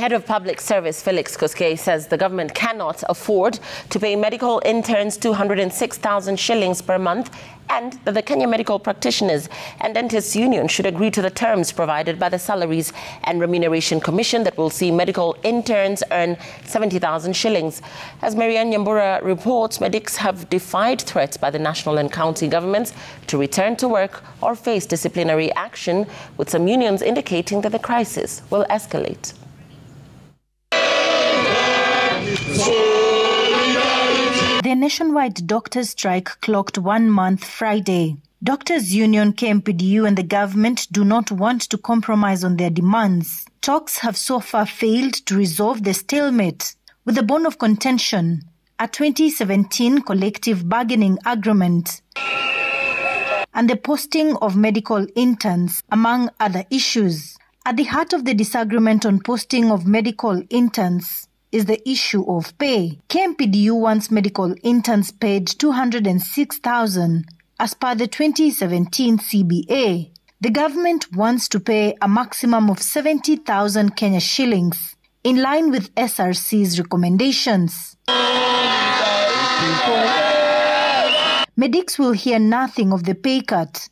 Head of Public Service Felix Koskei says the government cannot afford to pay medical interns 206,000 shillings per month, and that the Kenya Medical Practitioners and Dentists Union should agree to the terms provided by the Salaries and Remuneration Commission that will see medical interns earn 70,000 shillings. As Marianne Nyambura reports, medics have defied threats by the national and county governments to return to work or face disciplinary action, with some unions indicating that the crisis will escalate. The nationwide doctors' strike clocked 1 month Friday. Doctors' Union, KMPDU and the government do not want to compromise on their demands. Talks have so far failed to resolve the stalemate, with the bone of contention a 2017 collective bargaining agreement and the posting of medical interns, among other issues. At the heart of the disagreement on posting of medical interns is the issue of pay. KMPDU wants medical interns paid 206,000 as per the 2017 CBA. The government wants to pay a maximum of 70,000 Kenya shillings, in line with SRC's recommendations. Medics will hear nothing of the pay cut.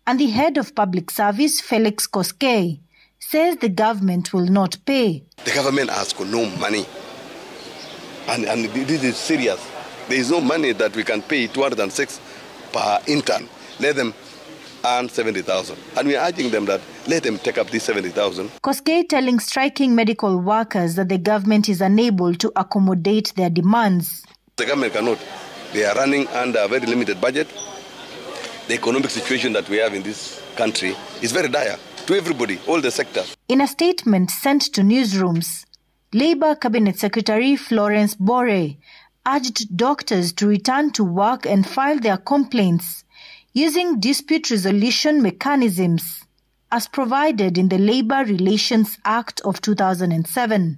And the head of Public Service, Felix Koskei, says the government will not pay. The government has got no money, and this is serious. There is no money that we can pay 206 per intern. Let them earn 70,000, and we are urging them that let them take up this 70,000. Koskei telling striking medical workers that the government is unable to accommodate their demands. The government cannot. They are running under a very limited budget. The economic situation that we have in this country is very dire to everybody, all the sectors. In a statement sent to newsrooms, Labour Cabinet Secretary Florence Bore urged doctors to return to work and file their complaints using dispute resolution mechanisms as provided in the Labour Relations Act of 2007.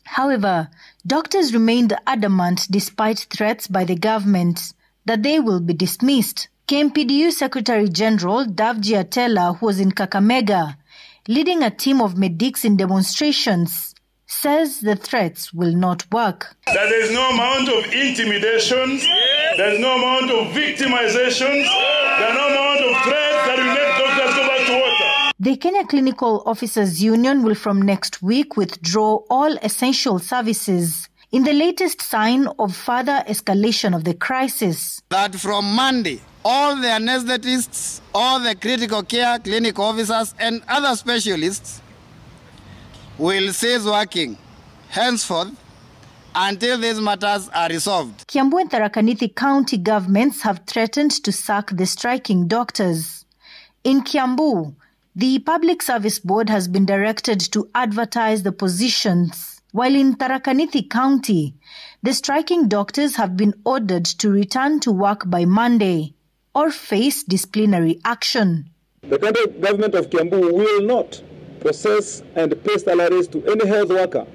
However, doctors remained adamant despite threats by the government that they will be dismissed. KMPDU Secretary General Davji Atela, who was in Kakamega, leading a team of medics in demonstrations, says the threats will not work. That there is no amount of intimidation, there is no amount of victimization, there is no amount of threats that will make doctors go back to work. The Kenya Clinical Officers Union will from next week withdraw all essential services in the latest sign of further escalation of the crisis. That from Monday, all the anesthetists, all the critical care clinic officers and other specialists will cease working henceforth until these matters are resolved. Kiambu and Tharaka Nithi county governments have threatened to sack the striking doctors. In Kiambu, the Public Service Board has been directed to advertise the positions, while in Tharaka Nithi County, the striking doctors have been ordered to return to work by Monday or face disciplinary action. The county government of Kiambu will not process and pay salaries to any health worker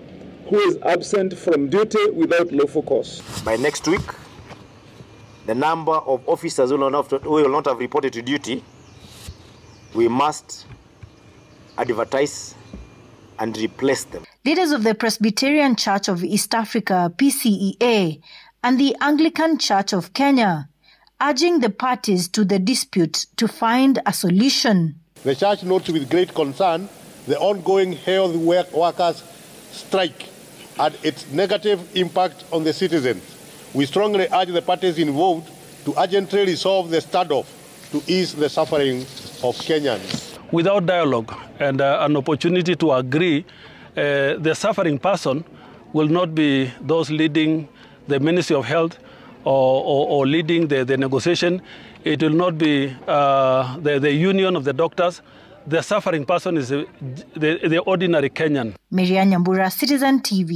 who is absent from duty without lawful cause. By next week, the number of officers who will not have reported to duty, we must advertise and replace them. Leaders of the Presbyterian Church of East Africa, PCEA, and the Anglican Church of Kenya, urging the parties to the dispute to find a solution. The church notes with great concern the ongoing health workers' strike and its negative impact on the citizens. We strongly urge the parties involved to urgently resolve the standoff to ease the suffering of Kenyans. Without dialogue and an opportunity to agree, the suffering person will not be those leading the Ministry of Health or leading the negotiation. It will not be the union of the doctors. The suffering person is the ordinary Kenyan. Marianne Nyambura, Citizen TV.